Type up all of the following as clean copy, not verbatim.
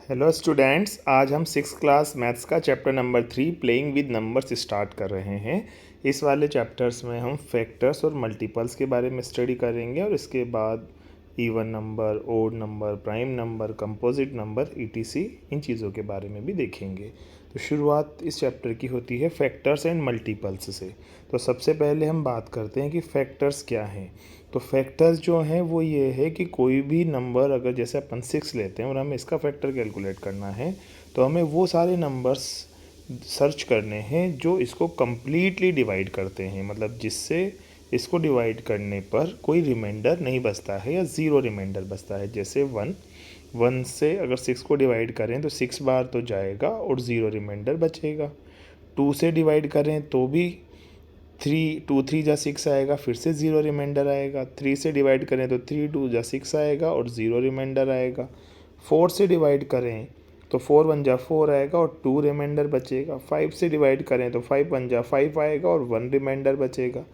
Hello students, आज हम 6th class maths का chapter number 3 playing with numbers start कर रहे हैं। इस वाले चैप्टर्स में हम फैक्टर्स और मल्टीपल्स के बारे में स्टडी करेंगे और इसके बाद even number, odd number, prime number, composite number etc इन चीज़ों के बारे में भी देखेंगे। तो शुरुआत इस चैप्टर की होती है फैक्टर्स एंड मल्टीपल्स से। तो सबसे पहले हम बात करते हैं कि फैक्टर्स क्या हैं। तो फैक्टर्स जो हैं वो ये है कि कोई भी नंबर, अगर जैसे अपन 6 लेते हैं और हमें इसका फैक्टर कैलकुलेट करना है तो हमें वो सारे नंबर्स सर्च करने हैं जो इसको कम्प्लीटली डिवाइड करते हैं, मतलब जिससे इसको डिवाइड करने पर कोई रिमाइंडर नहीं बचता है या ज़ीरो रिमाइंडर बचता है। जैसे 1 से अगर 6 को डिवाइड करें तो 6 बार तो जाएगा और ज़ीरो रिमाइंडर बचेगा। 2 से डिवाइड करें तो भी 2 3 जा 6 आएगा, फिर से ज़ीरो रिमाइंडर आएगा। 3 से डिवाइड करें तो 3 2 जा 6 आएगा और ज़ीरो रिमाइंडर आएगा। 4 से डिवाइड करें तो 4 1 जा 4 आएगा और 2 रिमाइंडर बचेगा। 5 से डिवाइड करें तो 5 1 जा 5 आएगा और 1 रिमाइंडर बचेगा।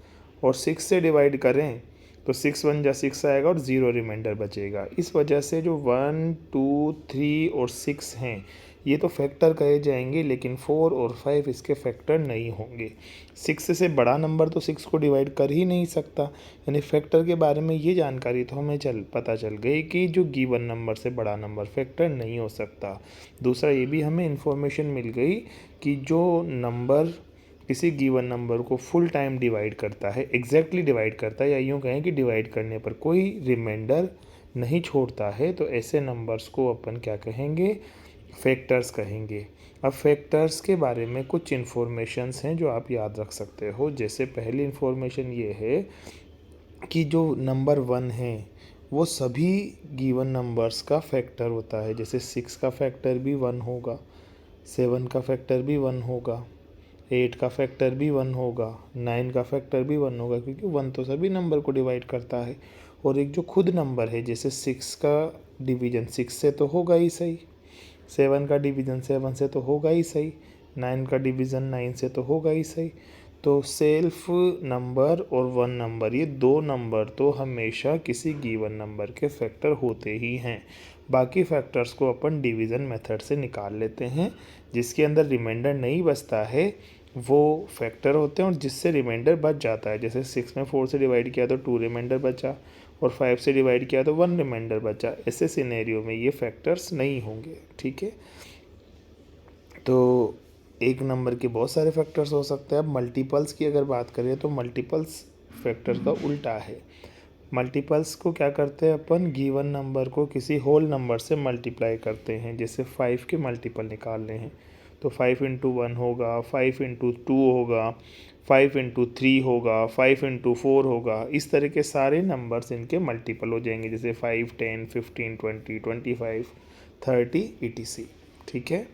और 6 से डिवाइड करें तो 6 1 जा 6 आएगा और ज़ीरो रिमाइंडर बचेगा। इस वजह से जो 1 2 3 और 6 हैं ये तो फैक्टर कहे जाएंगे, लेकिन 4 और 5 इसके फैक्टर नहीं होंगे। 6 से बड़ा नंबर तो 6 को डिवाइड कर ही नहीं सकता। यानी फैक्टर के बारे में ये जानकारी तो हमें पता चल गई कि जो गिवन नंबर से बड़ा नंबर फैक्टर नहीं हो सकता। दूसरा ये भी हमें इन्फॉर्मेशन मिल गई कि जो नंबर किसी गिवन नंबर को फुल टाइम डिवाइड करता है, एग्जैक्टली डिवाइड करता है, या यूँ कहें कि डिवाइड करने पर कोई रिमाइंडर नहीं छोड़ता है, तो ऐसे नंबर्स को अपन क्या कहेंगे? फैक्टर्स कहेंगे। अब फैक्टर्स के बारे में कुछ इन्फॉर्मेशंस हैं जो आप याद रख सकते हो। जैसे पहली इन्फॉर्मेशन ये है कि जो नंबर 1 है वो सभी गिवन नंबर्स का फैक्टर होता है। जैसे 6 का फैक्टर भी 1 होगा, 7 का फैक्टर भी 1 होगा, 8 का फैक्टर भी 1 होगा, 9 का फैक्टर भी 1 होगा, क्योंकि 1 तो सभी नंबर को डिवाइड करता है। और एक जो खुद नंबर है, जैसे 6 का डिवीज़न 6 से तो होगा ही सही, 7 का डिवीज़न 7 से तो होगा ही सही, 9 का डिवीज़न 9 से तो होगा ही सही। तो सेल्फ नंबर और 1 नंबर, ये दो नंबर तो हमेशा किसी गिवन नंबर के फैक्टर होते ही हैं। बाकी फैक्टर्स को अपन डिवीज़न मेथड से निकाल लेते हैं। जिसके अंदर रिमाइंडर नहीं बचता है वो फैक्टर होते हैं, और जिससे रिमाइंडर बच जाता है, जैसे 6 में 4 से डिवाइड किया तो 2 रिमाइंडर बचा और 5 से डिवाइड किया तो 1 रिमाइंडर बचा। ऐसे सिनेरियो में ये फैक्टर्स नहीं होंगे। ठीक है, तो एक नंबर के बहुत सारे फैक्टर्स हो सकते हैं। अब मल्टीपल्स की अगर बात करें तो मल्टीपल्स फैक्टर का उल्टा है। मल्टीपल्स को क्या करते हैं अपन? गिवन नंबर को किसी होल नंबर से मल्टीप्लाई करते हैं। जैसे 5 के मल्टीपल निकालने हैं तो 5 इंटू 1 होगा, 5 इंटू 2 होगा, 5 इंटू 3 होगा, 5 इंटू 4 होगा। इस तरह के सारे नंबर्स इनके मल्टीपल हो जाएंगे, जैसे 5 10 15 20 25 30 ETC। ठीक है,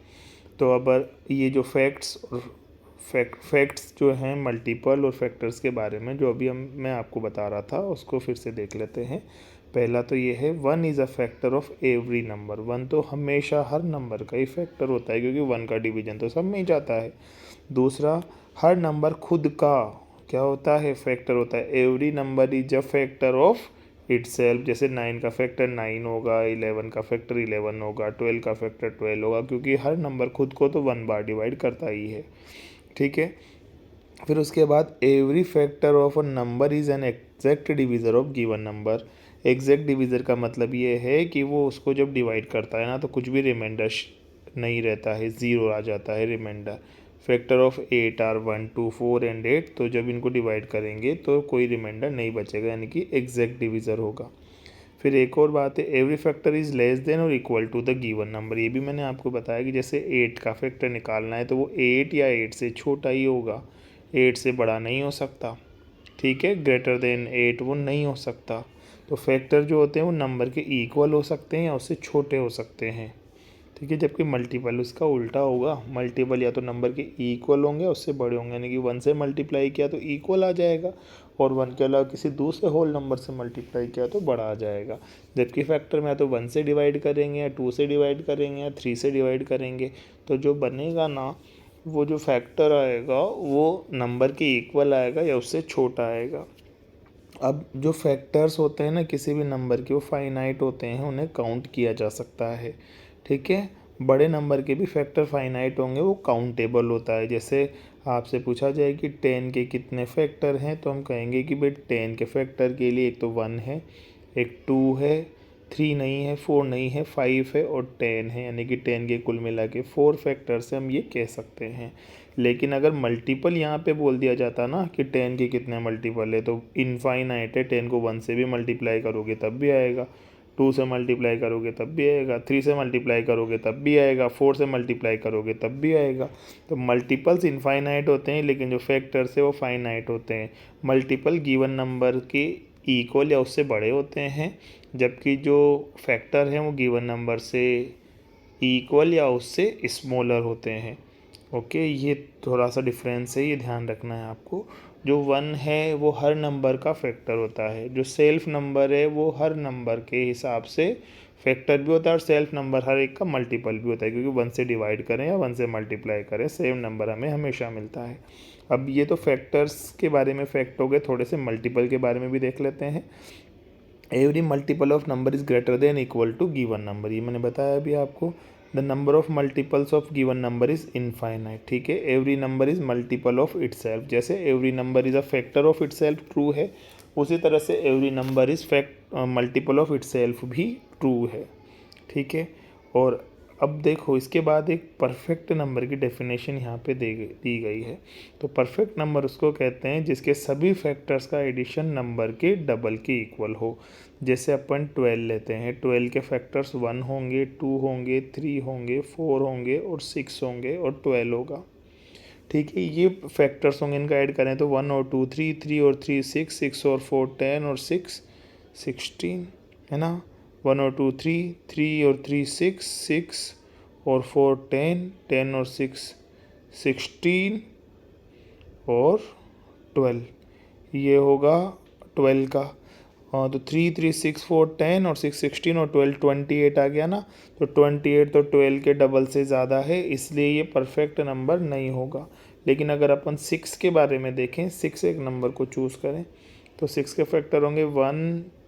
तो अब ये जो फैक्ट्स जो हैं मल्टीपल और फैक्टर्स के बारे में, जो अभी मैं आपको बता रहा था, उसको फिर से देख लेते हैं। पहला तो ये है 1 is a factor of every number. 1 तो हमेशा हर नंबर का ही फैक्टर होता है, क्योंकि 1 का डिवीजन तो सब में ही जाता है। दूसरा, हर नंबर खुद का क्या होता है? फैक्टर होता है। Every number is a factor of itself. जैसे 9 का फैक्टर 9 होगा, 11 का फैक्टर 11 होगा, 12 का फैक्टर 12 होगा, क्योंकि हर नंबर खुद को तो 1 बार डिवाइड करता ही है। ठीक है, फिर उसके बाद every factor of a number is an exact divisor of given number. Exact divisor का मतलब ये है कि वो उसको जब डिवाइड करता है ना तो कुछ भी रिमाइंडर नहीं रहता है, ज़ीरो आ जाता है remainder. Factor of 8 are 1 2 4 and 8, तो जब इनको डिवाइड करेंगे तो कोई रिमाइंडर नहीं बचेगा, यानी कि एग्जैक्ट डिवीज़र होगा। फिर एक और बात है, every factor is less than और equal to the given number. ये भी मैंने आपको बताया कि जैसे 8 का फैक्टर निकालना है तो वो 8 या 8 से छोटा ही होगा, 8 से बड़ा नहीं हो सकता। ठीक है, ग्रेटर देन 8 वो नहीं हो सकता। तो फैक्टर जो होते हैं वो नंबर के इक्वल हो सकते हैं या उससे छोटे हो सकते हैं। ठीक है, जबकि मल्टीपल उसका उल्टा होगा। मल्टीपल या तो नंबर के इक्वल होंगे, उससे बड़े होंगे, यानी कि 1 से मल्टीप्लाई किया तो इक्वल आ जाएगा, और 1 के अलावा किसी दूसरे होल नंबर से मल्टीप्लाई किया तो बड़ा आ जाएगा। जबकि फैक्टर में या तो 1 से डिवाइड करेंगे, या 2 से डिवाइड करेंगे, या 3 से डिवाइड करेंगे, तो जो बनेगा ना वो जो फैक्टर आएगा वो नंबर के इक्वल आएगा या उससे छोटा आएगा। अब जो फैक्टर्स होते हैं ना किसी भी नंबर के, वो फाइनाइट होते हैं, उन्हें काउंट किया जा सकता है। ठीक है, बड़े नंबर के भी फैक्टर फाइनाइट होंगे, वो काउंटेबल होता है। जैसे आपसे पूछा जाए कि 10 के कितने फैक्टर हैं, तो हम कहेंगे कि भाई 10 के फैक्टर के लिए एक तो 1 है, एक 2 है, 3 नहीं है, 4 नहीं है, 5 है और 10 है, यानी कि 10 के कुल मिला के 4 फैक्टर से हम ये कह सकते हैं। लेकिन अगर मल्टीपल यहाँ पे बोल दिया जाता ना कि 10 के कितने मल्टीपल है, तो इनफाइनाइट है, 10 को 1 से भी मल्टीप्लाई करोगे तब भी आएगा, 2 से मल्टीप्लाई करोगे तब भी आएगा, 3 से मल्टीप्लाई करोगे तब भी आएगा, 4 से मल्टीप्लाई करोगे तब भी आएगा। तो मल्टीपल्स इनफाइनाइट होते हैं, लेकिन जो फैक्टर्स है वो फाइनाइट होते हैं। मल्टीपल गिवन नंबर के इक्वल या उससे बड़े होते हैं, जबकि जो फैक्टर हैं वो गिवन नंबर से इक्वल या उससे स्मॉलर होते हैं। ओके, ये थोड़ा सा डिफरेंस है, ये ध्यान रखना है आपको। जो 1 है वो हर नंबर का फैक्टर होता है, जो सेल्फ नंबर है वो हर नंबर के हिसाब से फैक्टर भी होता है, और सेल्फ नंबर हर एक का मल्टीपल भी होता है, क्योंकि 1 से डिवाइड करें या 1 से मल्टीप्लाई करें सेम नंबर हमें हमेशा मिलता है। अब ये तो फैक्टर्स के बारे में फैक्ट हो गए, थोड़े से मल्टीपल के बारे में भी देख लेते हैं। Every multiple of number is greater than equal to given number, ये मैंने बताया अभी आपको। The number of multiples of given number is infinite, ठीक है। Every number is multiple of itself, जैसे every number is a factor of itself true है, उसी तरह से every number is multiple of itself भी ट्रू है, ठीक है। और अब देखो इसके बाद एक परफेक्ट नंबर की डेफिनेशन यहाँ पे दी गई है। तो परफेक्ट नंबर उसको कहते हैं जिसके सभी फैक्टर्स का एडिशन नंबर के डबल के इक्वल हो। जैसे अपन 12 लेते हैं, 12 के फैक्टर्स 1 होंगे, 2 होंगे, 3 होंगे, 4 होंगे और 6 होंगे और 12 होगा, ठीक है। ये फैक्टर्स होंगे, इनका ऐड करें तो 1 और 2 3, 3 और 3 6, 6 और 4 10 और 6 16, है ना। 1 और 2 3, 3 और 3 6, 6 और 4 10, 10 और 6 16 और 12, ये होगा 12 का। तो 3 3 6 4 10 और 6 16 और 12 28 आ गया ना। तो 28 तो 12 के डबल से ज़्यादा है, इसलिए ये परफेक्ट नंबर नहीं होगा। लेकिन अगर अपन 6 के बारे में देखें, 6 एक नंबर को चूज़ करें, तो 6 के फैक्टर होंगे 1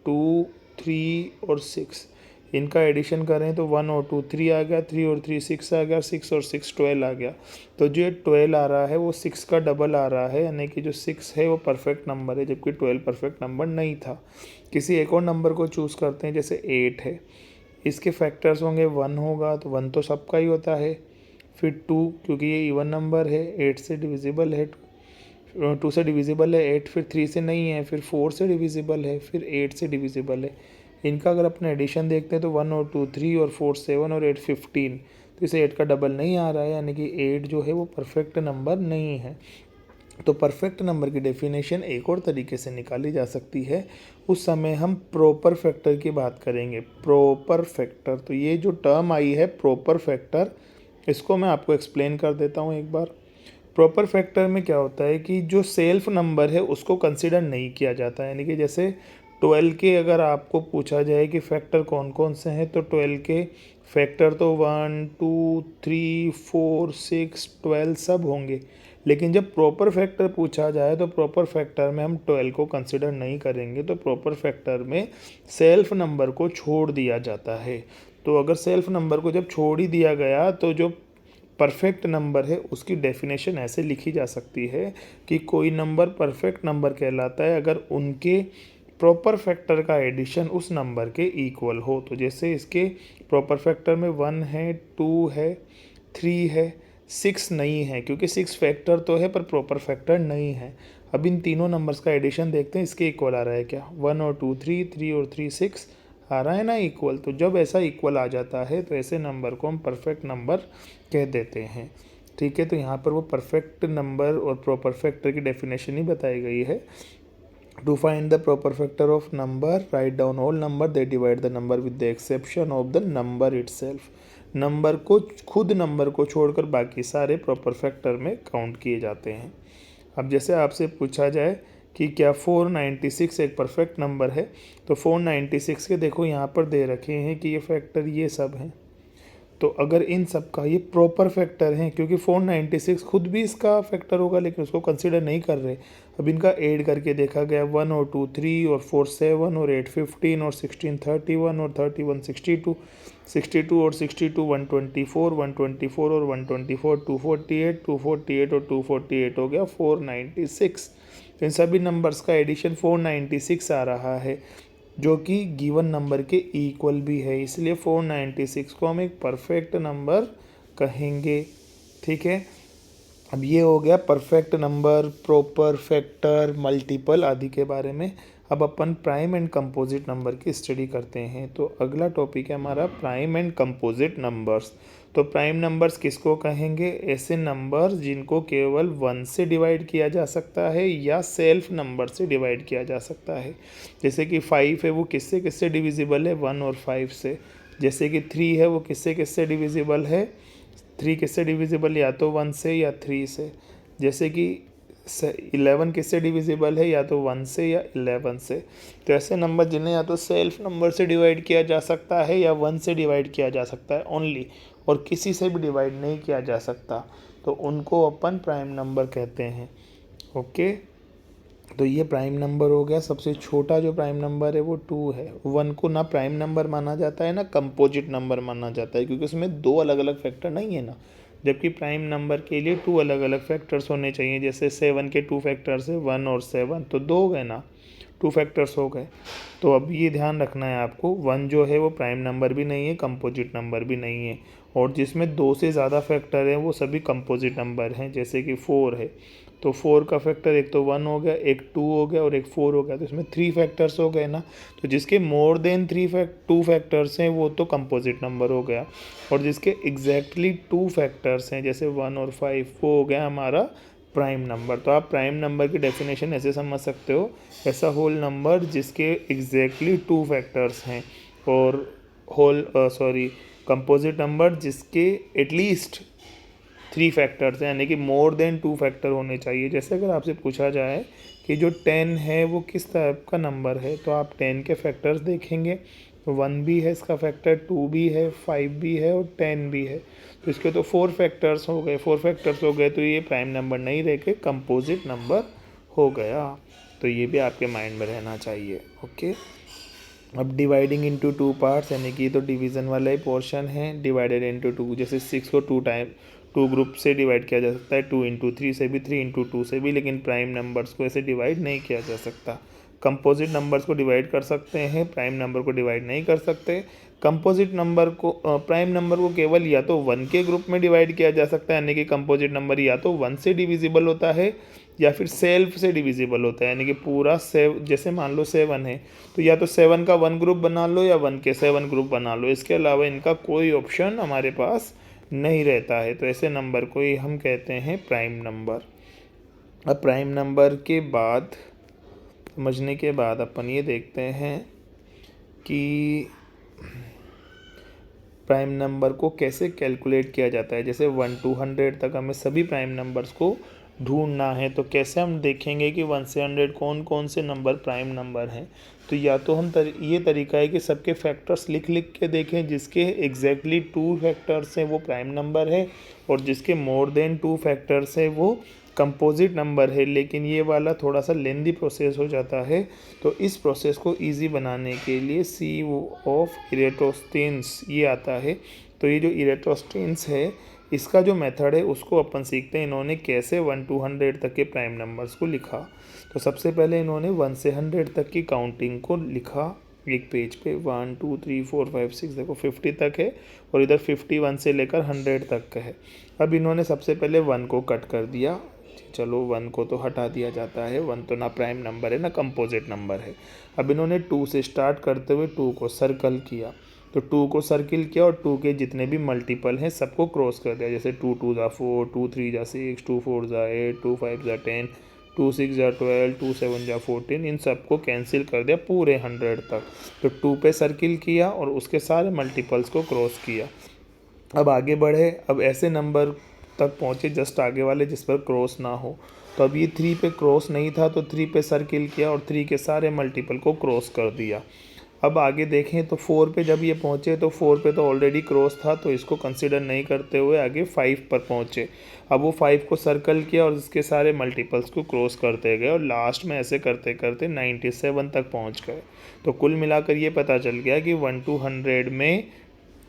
2 3 और 6, इनका एडिशन करें तो 1 और 2 3 आ गया, 3 और 3 6 आ गया, 6 और 6 12 आ गया। तो जो 12 आ रहा है वो 6 का डबल आ रहा है, यानी कि जो 6 है वो परफेक्ट नंबर है, जबकि 12 परफेक्ट नंबर नहीं था। किसी एक और नंबर को चूज़ करते हैं, जैसे 8 है, इसके फैक्टर्स होंगे 1 होगा, तो 1 तो सबका ही होता है, फिर 2 क्योंकि ये इवन नंबर है, 8 से डिविजिबल है, 2 से डिविजिबल है 8, फिर 3 से नहीं है, फिर 4 से डिविजिबल है, फिर 8 से डिविजिबल है। इनका अगर अपना एडिशन देखते हैं तो 1 और 2 3 और 4 7 और 8 15, तो इसे 8 का डबल नहीं आ रहा है, यानी कि 8 जो है वो परफेक्ट नंबर नहीं है। तो परफेक्ट नंबर की डेफिनेशन एक और तरीके से निकाली जा सकती है, उस समय हम प्रॉपर फैक्टर की बात करेंगे। प्रॉपर फैक्टर, तो ये जो टर्म आई है प्रॉपर फैक्टर, इसको मैं आपको एक्सप्लेन कर देता हूँ एक बार। प्रॉपर फैक्टर में क्या होता है कि जो सेल्फ नंबर है उसको कंसिडर नहीं किया जाता है, यानी कि जैसे 12 के अगर आपको पूछा जाए कि फैक्टर कौन कौन से हैं, तो 12 के फैक्टर तो 1 2 3 4 6 12 सब होंगे। लेकिन जब प्रॉपर फैक्टर पूछा जाए तो प्रॉपर फैक्टर में हम 12 को कंसिडर नहीं करेंगे, तो प्रॉपर फैक्टर में सेल्फ नंबर को छोड़ दिया जाता है। तो अगर सेल्फ नंबर को जब छोड़ ही दिया गया, तो जो परफेक्ट नंबर है उसकी डेफिनेशन ऐसे लिखी जा सकती है कि कोई नंबर परफेक्ट नंबर कहलाता है अगर उनके प्रॉपर फैक्टर का एडिशन उस नंबर के इक्वल हो। तो जैसे इसके प्रॉपर फैक्टर में 1 है, 2 है, 3 है, 6 नहीं है, क्योंकि 6 फैक्टर तो है पर प्रॉपर फैक्टर नहीं है। अब इन तीनों नंबर्स का एडिशन देखते हैं, इसके इक्वल आ रहा है क्या, 1 और 2 3, 3 और 3 6 आ रहा है ना इक्वल। तो जब ऐसा इक्वल आ जाता है तो ऐसे नंबर को हम परफेक्ट नंबर कह देते हैं, ठीक है। तो यहाँ पर वो परफेक्ट नंबर और प्रॉपर फैक्टर की डेफिनेशन ही बताई गई है। To find the proper factor of number, right down all number that divide the number with the exception of the number itself. Number को, खुद नंबर को छोड़कर बाकी सारे प्रॉपर फैक्टर में काउंट किए जाते हैं। अब जैसे आपसे पूछा जाए कि क्या 496 एक परफेक्ट नंबर है, तो 496 के देखो यहाँ पर दे रखे हैं कि ये फैक्टर ये सब हैं, तो अगर इन सब का ये प्रॉपर फैक्टर है, क्योंकि 496 खुद भी इसका फैक्टर होगा लेकिन उसको कंसीडर नहीं कर रहे, अब इनका ऐड करके देखा गया 1 और 2 3 और 4 7 और 8 15 और 16 31 और 31 62, 62 और 62 124, 124 और 124 248, 248 और 248 हो गया 496। तो इन सभी नंबर्स का एडिशन 496 आ रहा है, जो कि गिवन नंबर के इक्वल भी है, इसलिए 496 को हम एक परफेक्ट नंबर कहेंगे। ठीक है, अब ये हो गया perfect number, proper, factor, multiple आदि के बारे में। अब अपन प्राइम एंड कंपोजिट नंबर की स्टडी करते हैं। तो अगला टॉपिक है हमारा प्राइम एंड कंपोजिट नंबर्स। तो प्राइम नंबर्स किसको कहेंगे? ऐसे नंबर्स जिनको केवल 1 से डिवाइड किया जा सकता है या सेल्फ नंबर से डिवाइड किया जा सकता है। जैसे कि 5 है वो किससे किससे डिविजिबल है? 1 और 5 से। जैसे कि 3 है वो किससे किससे डिविजिबल है? 3 किससे डिविजिबल? या तो 1 से या 3 से। जैसे कि 11 किससे डिविजिबल है? या तो 1 से या 11 से। तो ऐसे नंबर जिन्हें या तो सेल्फ नंबर से डिवाइड किया जा सकता है या 1 से डिवाइड किया जा सकता है ओनली, और किसी से भी डिवाइड नहीं किया जा सकता, तो उनको अपन प्राइम नंबर कहते हैं। ओके, तो ये प्राइम नंबर हो गया। सबसे छोटा जो प्राइम नंबर है वो 2 है। 1 को ना प्राइम नंबर माना जाता है ना कंपोजिट नंबर माना जाता है, क्योंकि उसमें 2 अलग अलग फैक्टर नहीं है ना, जबकि प्राइम नंबर के लिए 2 अलग अलग फैक्टर्स होने चाहिए। जैसे 7 के 2 फैक्टर्स है 1 और 7, तो 2 हो गए ना, 2 फैक्टर्स हो गए। तो अब ये ध्यान रखना है आपको, 1 जो है वो प्राइम नंबर भी नहीं है, कंपोजिट नंबर भी नहीं है, और जिसमें 2 से ज़्यादा फैक्टर हैं वो सभी कंपोजिट नंबर हैं। जैसे कि 4 है, तो 4 का फैक्टर एक तो 1 हो गया, एक 2 हो गया और एक 4 हो गया, तो इसमें 3 फैक्टर्स हो गए ना। तो जिसके मोर देन 2 फैक्टर्स हैं वो तो कंपोजिट नंबर हो गया, और जिसके एग्जैक्टली 2 फैक्टर्स हैं जैसे 1 और 5, वो हो गया हमारा प्राइम नंबर। तो आप प्राइम नंबर की डेफिनेशन ऐसे समझ सकते हो, ऐसा होल नंबर जिसके एग्जैक्टली 2 फैक्टर्स हैं, और कंपोजिट नंबर जिसके एटलीस्ट 3 फैक्टर्स हैं, यानी कि मोर देन 2 फैक्टर होने चाहिए। जैसे अगर आपसे पूछा जाए कि जो 10 है वो किस टाइप का नंबर है, तो आप 10 के फैक्टर्स देखेंगे, तो 1 भी है इसका फैक्टर, 2 भी है, 5 भी है और 10 भी है। तो इसके तो 4 फैक्टर्स हो गए, 4 फैक्टर्स हो गए, तो ये प्राइम नंबर नहीं रह के कंपोजिट नंबर हो गया। तो ये भी आपके माइंड में रहना चाहिए। ओके, अब डिवाइडिंग इनटू 2 पार्ट्स, यानी कि तो डिवीज़न वाला ही पोर्शन है। डिवाइडेड इनटू 2, जैसे 6 को 2 ग्रुप से डिवाइड किया जा सकता है, 2 इंटू 3 से भी, 3 इंटू 2 से भी, लेकिन प्राइम नंबर्स को ऐसे डिवाइड नहीं किया जा सकता। कंपोजिट नंबर्स को डिवाइड कर सकते हैं, प्राइम नंबर को डिवाइड नहीं कर सकते। कंपोजिट नंबर को प्राइम नंबर को केवल या तो 1 के ग्रुप में डिवाइड किया जा सकता है, यानी कि कंपोजिट नंबर या तो 1 से डिविजिबल होता है या फिर सेल्फ से डिविजिबल होता है, यानी कि पूरा जैसे मान लो 7 है, तो या तो 7 का 1 ग्रुप बना लो या 1 के 7 ग्रुप बना लो, इसके अलावा इनका कोई ऑप्शन हमारे पास नहीं रहता है। तो ऐसे नंबर को ही हम कहते हैं प्राइम नंबर। अब प्राइम नंबर के बाद समझने के बाद अपन ये देखते हैं कि प्राइम नंबर को कैसे कैलकुलेट किया जाता है। जैसे 1 to 100 तक हमें सभी प्राइम नंबर्स को ढूंढना है, तो कैसे हम देखेंगे कि 1 से 100 कौन कौन से नंबर प्राइम नंबर हैं। तो या तो हम ये तरीका है कि सबके फैक्टर्स लिख लिख के देखें, जिसके एग्जैक्टली 2 फैक्टर्स हैं वो प्राइम नंबर है, और जिसके मोर देन 2 फैक्टर्स है वो कंपोजिट नंबर है। लेकिन ये वाला थोड़ा सा लेंदी प्रोसेस हो जाता है, तो इस प्रोसेस को इजी बनाने के लिए सी ऑफ इरेटोस्थिनीस ये आता है। तो ये जो इरेटोस्थिनीस है इसका जो मेथड है उसको अपन सीखते हैं, इन्होंने कैसे 1 to 100 तक के प्राइम नंबर्स को लिखा। तो सबसे पहले इन्होंने 1 से 100 तक की काउंटिंग को लिखा एक पेज पे, 1 2 3 4 5 6, देखो 50 तक है, और इधर 51 से लेकर 100 तक का है। अब इन्होंने सबसे पहले 1 को कट कर दिया, चलो 1 को तो हटा दिया जाता है, 1 तो ना प्राइम नंबर है ना कंपोजिट नंबर है। अब इन्होंने 2 से स्टार्ट करते हुए 2 को सर्कल किया, तो 2 को सर्किल किया और 2 के जितने भी मल्टीपल हैं सबको क्रॉस कर दिया। जैसे 2 2 ज़ा 4, 2 3 ज़ा 6, 2 4 ज़ा 8, 2 5 ज़ा 10, 2 6 ज़ा 12, 2 7 ज़ा 14, इन सबको कैंसिल कर दिया पूरे 100 तक। तो 2 पे सर्किल किया और उसके सारे मल्टीपल्स को क्रॉस किया। अब आगे बढ़े, अब ऐसे नंबर तक पहुँचे जस्ट आगे वाले जिस पर क्रॉस ना हो। तो अब ये 3 पे क्रॉस नहीं था, तो 3 पे सर्किल किया और 3 के सारे मल्टीपल को क्रॉस कर दिया। अब आगे देखें तो 4 पे जब ये पहुँचे तो 4 पे तो ऑलरेडी क्रॉस था, तो इसको कंसिडर नहीं करते हुए आगे 5 पर पहुँचे। अब वो 5 को सर्कल किया और इसके सारे मल्टीपल्स को क्रॉस करते गए और लास्ट में ऐसे करते करते 97 तक पहुँच गए। तो कुल मिलाकर ये पता चल गया कि 1 to 100 में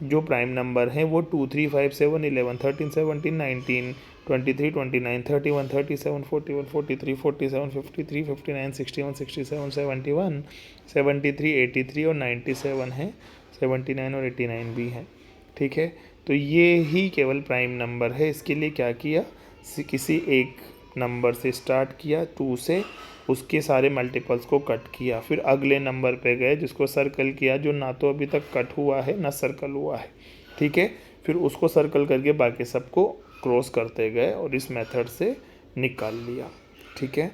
जो प्राइम नंबर हैं वो 2, 3, 5, 7, 11, 13, 17, 19, 23, 29, 31, 37, 41, 43, 47, 53, 59, 61, 67, 71, 73, 83 और 97 हैं, 79 और 89 भी हैं। ठीक है, तो ये ही केवल प्राइम नंबर है। इसके लिए क्या किया, किसी एक नंबर से स्टार्ट किया 2 से, उसके सारे मल्टीपल्स को कट किया, फिर अगले नंबर पे गए जिसको सर्कल किया, जो ना तो अभी तक कट हुआ है ना सर्कल हुआ है। ठीक है, फिर उसको सर्कल करके बाकी सबको क्रॉस करते गए और इस मेथड से निकाल लिया। ठीक है,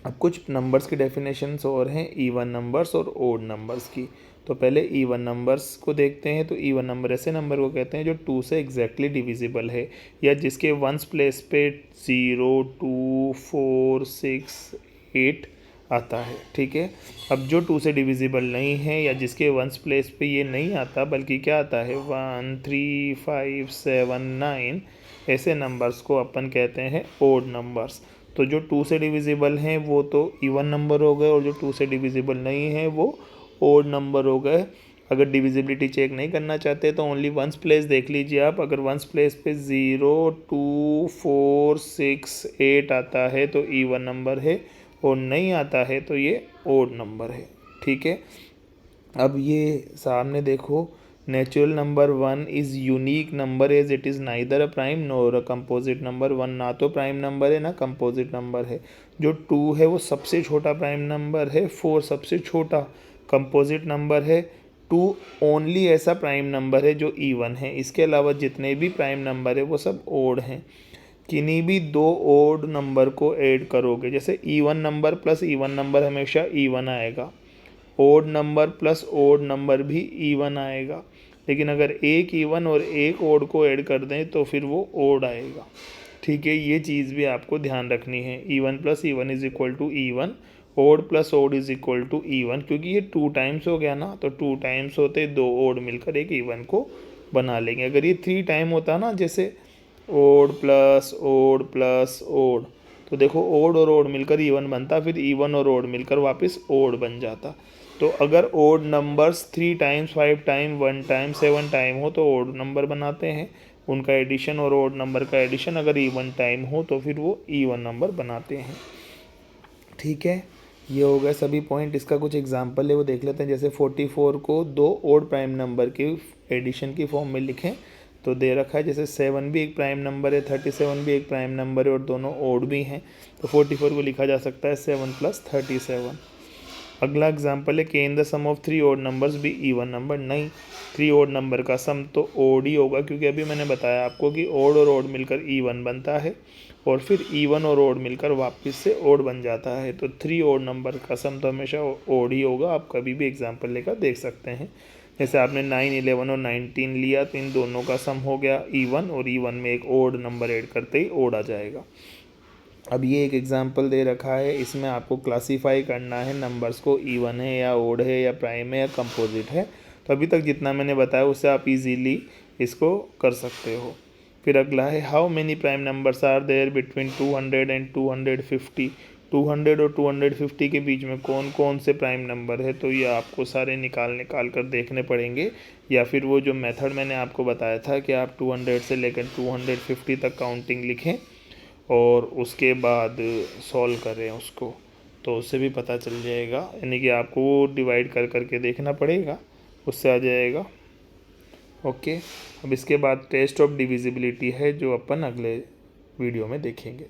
अब कुछ नंबर्स की डेफिनेशंस और हैं, इवन नंबर्स और ओड नंबर्स की। तो पहले इवन नंबर्स को देखते हैं। तो इवन नंबर ऐसे नंबर को कहते हैं जो 2 से एग्जैक्टली डिविजिबल है या जिसके वंस प्लेस पे 0, 2, 4, 6, 8 आता है। ठीक है, अब जो 2 से डिविजिबल नहीं है या जिसके वंस प्लेस पे ये नहीं आता बल्कि क्या आता है 1, 3, 5, 7, 9, ऐसे नंबर्स को अपन कहते हैं ओड नंबर्स। तो जो 2 से डिविजिबल हैं वो तो इवन नंबर हो गए और जो 2 से डिविजिबल नहीं है वो ओड नंबर हो गए। अगर डिविजिबिलिटी चेक नहीं करना चाहते तो ओनली वंस प्लेस देख लीजिए आप। अगर वंस प्लेस पे 0, 2, 4, 6, 8 आता है तो इवन नंबर है और नहीं आता है तो ये ओड नंबर है। ठीक है, अब ये सामने देखो, natural number 1 is unique number as it is neither a prime nor a composite number. 1 ना तो प्राइम नंबर है ना कंपोजिट नंबर है। जो 2 है वो सबसे छोटा प्राइम नंबर है, 4 सबसे छोटा कंपोजिट नंबर है, 2 ओनली ऐसा प्राइम नंबर है जो इवन है। इसके अलावा जितने भी प्राइम नंबर है वो सब ओड हैं। किन्हीं भी 2 ओड नंबर को ऐड करोगे, जैसे even number plus even number हमेशा इवन आएगा, odd number plus odd number भी इवन आएगा, लेकिन अगर एक इवन और एक ओड को ऐड कर दें तो फिर वो ओड आएगा। ठीक है, ये चीज़ भी आपको ध्यान रखनी है। Even plus even is equal to even, odd plus odd is equal to even, क्योंकि ये 2 टाइम्स हो गया ना, तो 2 टाइम्स होते 2 ओड मिलकर एक इवन को बना लेंगे। अगर ये 3 टाइम होता ना, जैसे ओड प्लस ओड, तो देखो ओड और ओड मिलकर इवन बनता, फिर इवन और ओड मिलकर वापस ओड बन जाता। तो अगर odd numbers 3 times, 5 time, 1 time, 7 time हो तो ओड नंबर बनाते हैं। उनका एडिशन और ओड नंबर का एडिशन अगर इवन टाइम हो तो फिर वो इवन नंबर बनाते हैं। ठीक है, ये हो गए सभी पॉइंट। इसका कुछ एग्जांपल है वो देख लेते हैं। जैसे 44 को 2 ओड प्राइम नंबर के एडिशन की फॉर्म में लिखें तो दे रखा है, जैसे 7 भी एक प्राइम नंबर है, 37 भी एक प्राइम नंबर है और दोनों ओड भी हैं, तो 44 को लिखा जा सकता है 7 + 37। अगला एग्जाम्पल है, के in the sum of 3 odd numbers भी इवन नंबर। नहीं, 3 ओड नंबर का सम तो ओड ही होगा, क्योंकि अभी मैंने बताया आपको कि ओड और ओड मिलकर इवन बनता है और फिर इवन और ओड मिलकर वापस से ओड बन जाता है। तो 3 ओड नंबर का सम तो हमेशा ओड ही होगा। आप कभी भी एग्जाम्पल लेकर देख सकते हैं। जैसे आपने 9, 11 और 19 लिया तो इन दोनों का सम हो गया इवन, और इवन में एक ओड नंबर ऐड करते ही ओड आ जाएगा। अब ये एक एग्जांपल दे रखा है, इसमें आपको क्लासीफाई करना है नंबर्स को, इवन है या ओड है या प्राइम है या कंपोजिट है। तो अभी तक जितना मैंने बताया उससे आप इजीली इसको कर सकते हो। फिर अगला है, how many prime numbers are there between 200 and 250। 200 और 250 के बीच में कौन कौन से प्राइम नंबर है, तो ये आपको सारे निकाल कर देखने पड़ेंगे, या फिर वो जो मेथड मैंने आपको बताया था कि आप 200 से लेकर 250 तक काउंटिंग लिखें और उसके बाद सॉल्व करें उसको, तो उससे भी पता चल जाएगा। यानी कि आपको वो डिवाइड कर करके देखना पड़ेगा, उससे आ जाएगा। ओके, अब इसके बाद टेस्ट ऑफ डिविजिबिलिटी है जो अपन अगले वीडियो में देखेंगे।